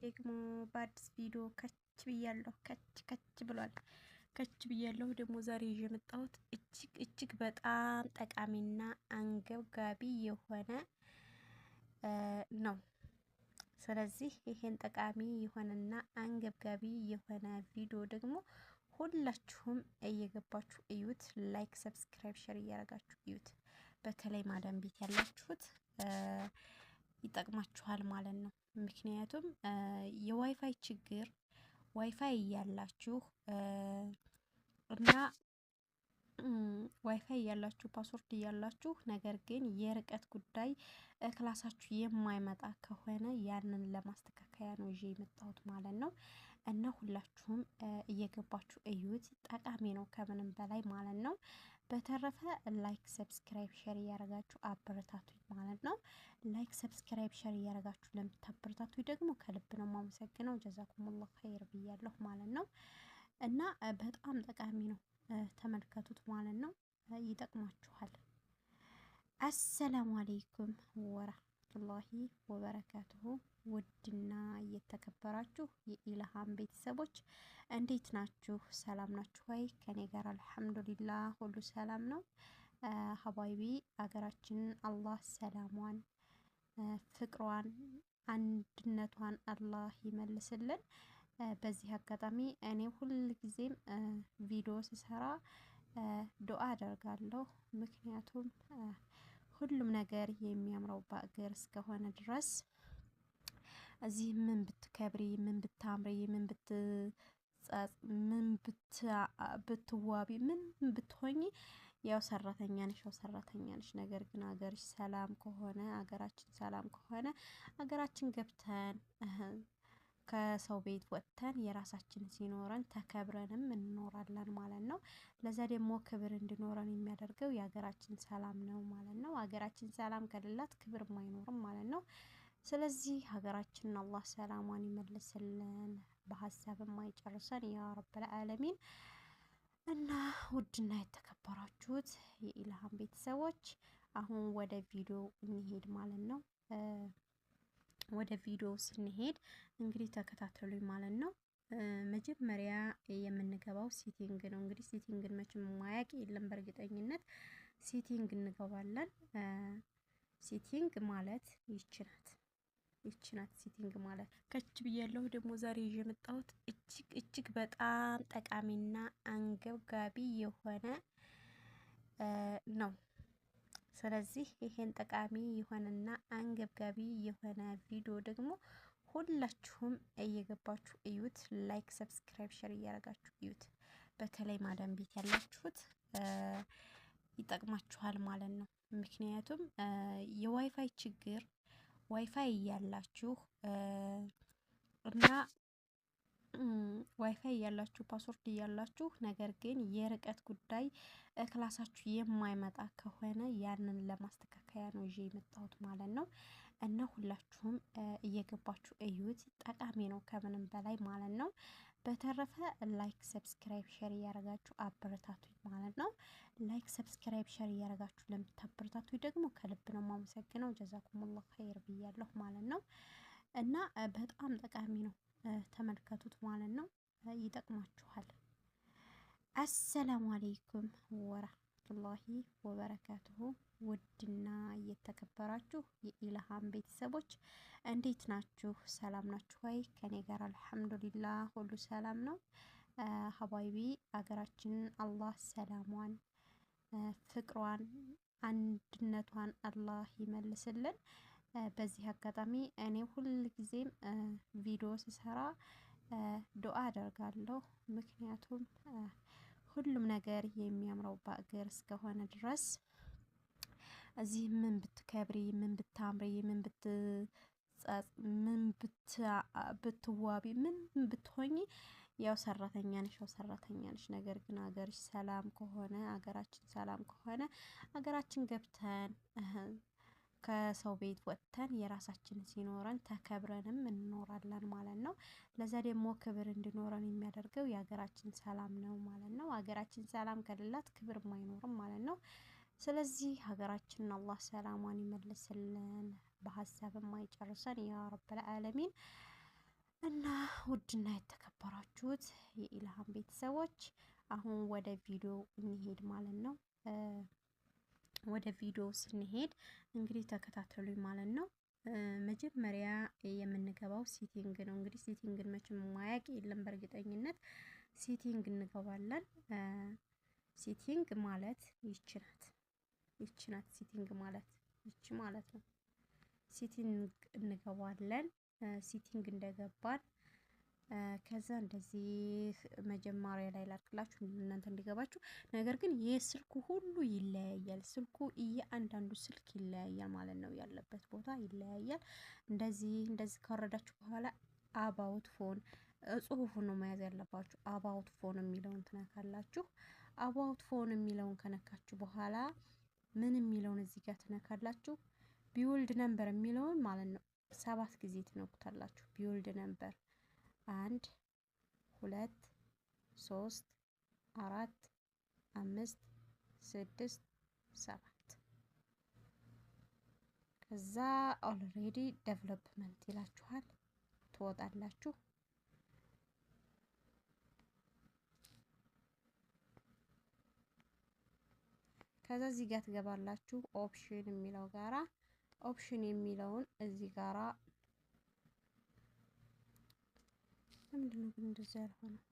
ደግሞ በአዲስ ቪዲዮ ከች ብያለሁ። ከች ብሏል። ከች ብያለሁ። ደግሞ ዛሬ ይዤ የመጣሁት እጅግ በጣም ጠቃሚና አንገብጋቢ የሆነ ነው። ስለዚህ ይሄን ጠቃሚ የሆነና አንገብጋቢ የሆነ ቪዲዮ ደግሞ ሁላችሁም እየገባችሁ እዩት። ላይክ፣ ሰብስክራይብ፣ ሼር እያደረጋችሁ እዩት። በተለይ ማዳም ቤት ያላችሁት ይጠቅማችኋል ማለት ነው። ምክንያቱም የዋይፋይ ችግር ዋይፋይ እያላችሁ እና ዋይፋይ እያላችሁ ፓስወርድ እያላችሁ ነገር ግን የርቀት ጉዳይ ክላሳችሁ የማይመጣ ከሆነ ያንን ለማስተካከያ ነው ይዤ የመጣሁት ማለት ነው። እና ሁላችሁም እየገባችሁ እዩት። ጠቃሚ ነው ከምንም በላይ ማለት ነው። በተረፈ ላይክ፣ ሰብስክራይብ፣ ሼር እያደረጋችሁ አበረታቱኝ ማለት ነው። ላይክ፣ ሰብስክራይብ፣ ሼር እያደረጋችሁ ለምታበረታቱኝ ደግሞ ከልብ ነው የማመሰግነው። ጀዛኩሙላህ ኸይር ብያለሁ ማለት ነው። እና በጣም ጠቃሚ ነው፣ ተመልከቱት ማለት ነው። ይጠቅማችኋል። አሰላሙ አለይኩም ወራህመቱላሂ ወበረካቱሁ። ውድና እየተከበራችሁ የኢልሃም ቤተሰቦች እንዴት ናችሁ? ሰላም ናችሁ ወይ? ከኔ ጋር አልሐምዱሊላህ ሁሉ ሰላም ነው። ሀባይቢ አገራችንን አላህ ሰላሟን፣ ፍቅሯን፣ አንድነቷን አላህ ይመልስልን። በዚህ አጋጣሚ እኔ ሁል ጊዜም ቪዲዮ ስሰራ ዱአ አደርጋለሁ። ምክንያቱም ሁሉም ነገር የሚያምረው በአገር እስከሆነ ድረስ እዚህ ምን ብትከብሪ፣ ምን ብታምሪ፣ ምን ብትዋቢ፣ ምን ብትሆኚ ያው ሰራተኛ ነሽ፣ ያው ሰራተኛ ነሽ። ነገር ግን ሀገርሽ ሰላም ከሆነ፣ ሀገራችን ሰላም ከሆነ ሀገራችን ገብተን ከሰው ቤት ወጥተን የራሳችን ሲኖረን ተከብረንም እንኖራለን ማለት ነው። ለዛ ደግሞ ክብር እንዲኖረን የሚያደርገው የሀገራችን ሰላም ነው ማለት ነው። ሀገራችን ሰላም ከሌላት ክብርም አይኖርም ማለት ነው። ስለዚህ ሀገራችንን አላህ ሰላሟን ይመልስልን፣ በሀሳብም አይጨርሰን ያ ረብል ዓለሚን። እና ውድና የተከበራችሁት የኢልሃም ቤተሰቦች አሁን ወደ ቪዲዮ እንሄድ ማለት ነው። ወደ ቪዲዮ ስንሄድ እንግዲህ ተከታተሉኝ ማለት ነው። መጀመሪያ የምንገባው ሴቲንግ ነው። እንግዲህ ሴቲንግን መቼም ማያቅ የለም በእርግጠኝነት ሴቲንግ እንገባለን። ሴቲንግ ማለት ይችናት ሴቲንግ ማለት ከች ብያለሁ። ደግሞ ዛሬ ይዤ የመጣሁት እጅግ በጣም ጠቃሚና አንገብጋቢ የሆነ ነው። ስለዚህ ይሄን ጠቃሚ የሆነና አንገብጋቢ የሆነ ቪዲዮ ደግሞ ሁላችሁም እየገባችሁ እዩት። ላይክ፣ ሰብስክራይብ፣ ሼር እያደረጋችሁ እዩት። በተለይ ማዳም ቤት ያላችሁት ይጠቅማችኋል ማለት ነው። ምክንያቱም የዋይፋይ ችግር ዋይፋይ እያላችሁ እና ዋይፋይ እያላችሁ ፓስወርድ እያላችሁ ነገር ግን የርቀት ጉዳይ ክላሳችሁ የማይመጣ ከሆነ ያንን ለማስተካከያ ነው ይዤ የመጣሁት ማለት ነው። እና ሁላችሁም እየገባችሁ እዩት። ጠቃሚ ነው ከምንም በላይ ማለት ነው። በተረፈ ላይክ፣ ሰብስክራይብ፣ ሼር እያደረጋችሁ አበረታቱኝ ማለት ነው። ላይክ፣ ሰብስክራይብ፣ ሼር እያደረጋችሁ ለምታበረታቱኝ ደግሞ ከልብ ነው የማመሰግነው። ጀዛኩሙላህ ኸይር ብያለሁ ማለት ነው። እና በጣም ጠቃሚ ነው፣ ተመልከቱት ማለት ነው። ይጠቅማችኋል። አሰላሙ አለይኩም ወራህመቱላሂ ወበረካቱሁ። ውድና እየተከበራችሁ የኢልሃም ቤተሰቦች እንዴት ናችሁ? ሰላም ናችሁ ወይ? ከኔ ጋር አልሐምዱሊላህ ሁሉ ሰላም ነው። ሀባይቢ አገራችንን አላህ ሰላሟን፣ ፍቅሯን፣ አንድነቷን አላህ ይመልስልን። በዚህ አጋጣሚ እኔ ሁል ጊዜም ቪዲዮ ስሰራ ዱአ አደርጋለሁ። ምክንያቱም ሁሉም ነገር የሚያምረው በአገር እስከሆነ ድረስ እዚህ ምን ብትከብሪ፣ ምን ብታምሪ፣ ምን ብትዋቢ፣ ምን ብትሆኚ ያው ሰራተኛ ነሽ፣ ያው ሰራተኛ ነሽ። ነገር ግን ሀገርሽ ሰላም ከሆነ፣ ሀገራችን ሰላም ከሆነ ሀገራችን ገብተን ከሰው ቤት ወጥተን የራሳችን ሲኖረን ተከብረንም እንኖራለን ማለት ነው። ለዛ ደግሞ ክብር እንዲኖረን የሚያደርገው የሀገራችን ሰላም ነው ማለት ነው። ሀገራችን ሰላም ከሌላት ክብርም አይኖርም ማለት ነው። ስለዚህ ሀገራችንን አላህ ሰላሟን ይመልስልን፣ በሀሳብም አይጨርሰን ያ ረብል ዓለሚን። እና ውድና የተከበራችሁት የኢልሃም ቤተሰቦች አሁን ወደ ቪዲዮ እንሄድ ማለት ነው። ወደ ቪዲዮ ስንሄድ እንግዲህ ተከታተሉኝ ማለት ነው። መጀመሪያ የምንገባው ሴቲንግ ነው። እንግዲህ ሴቲንግን መቼም ማያቅ የለም በእርግጠኝነት ሴቲንግ እንገባለን። ሴቲንግ ማለት ይቺ ናት። ይቺ ናት ሴቲንግ ማለት ይቺ ማለት ነው። ሴቲንግ እንገባለን። ሴቲንግ እንደገባን ከዛ እንደዚህ መጀመሪያ ላይ ላድርግላችሁ እናንተ እንዲገባችሁ። ነገር ግን የስልኩ ሁሉ ይለያያል። ስልኩ እያንዳንዱ ስልክ ይለያያል ማለት ነው። ያለበት ቦታ ይለያያል። እንደዚህ ካወረዳችሁ በኋላ አባውት ፎን ጽሁፉን ነው መያዝ ያለባችሁ። አባውት ፎን የሚለውን ትነካላችሁ። አባውት ፎን የሚለውን ከነካችሁ በኋላ ምን የሚለውን እዚህ ጋር ትነካላችሁ። ቢውልድ ነምበር የሚለውን ማለት ነው 7 ጊዜ ትነኩታላችሁ። ቢውልድ ነምበር 1 2 3 4 5 6 7 ከዛ ኦልሬዲ ዴቨሎፕመንት ይላችኋል። ትወጣላችሁ። ከዛ እዚህ ጋር ትገባላችሁ። ኦፕሽን የሚለው ጋራ ኦፕሽን የሚለውን እዚህ ጋራ ለምንድነው ግን እንደዚህ ያልሆነው?